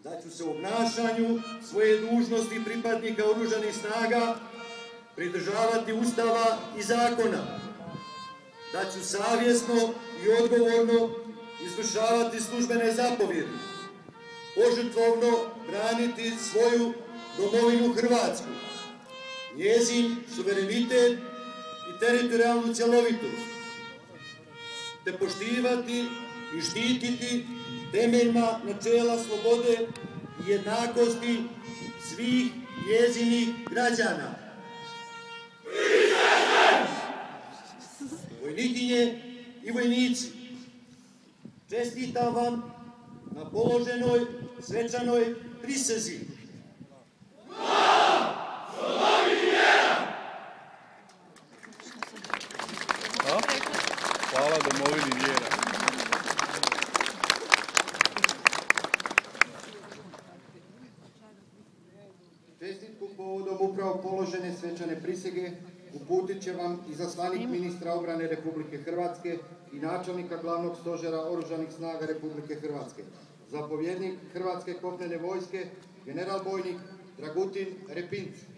da ću se u obnašanju svoje dužnosti pripadnika oružanih snaga pridržavati Ustava i zakona, da ću savjesno i odgovorno izvršavati službene zapovjedi, požrtvovno braniti svoju domovinu Hrvatsku, njezin suverenitet i teritorijalnu cjelovitost, te poštivati i štititi temeljna načela slobode i jednakosti svih njezinih građana. Vojnikinje i vojnici, čestitam vam na položenoj svečanoj prisezi. Hvala domovini vjera. Čestitku povodom upravo položene svečane prisege uputit će vam izaslanik ministra obrane Republike Hrvatske i načelnika glavnog stožera Oružanih snaga Republike Hrvatske, zapovjednik Hrvatske kopnene vojske, general bojnik Dragutin Repinc.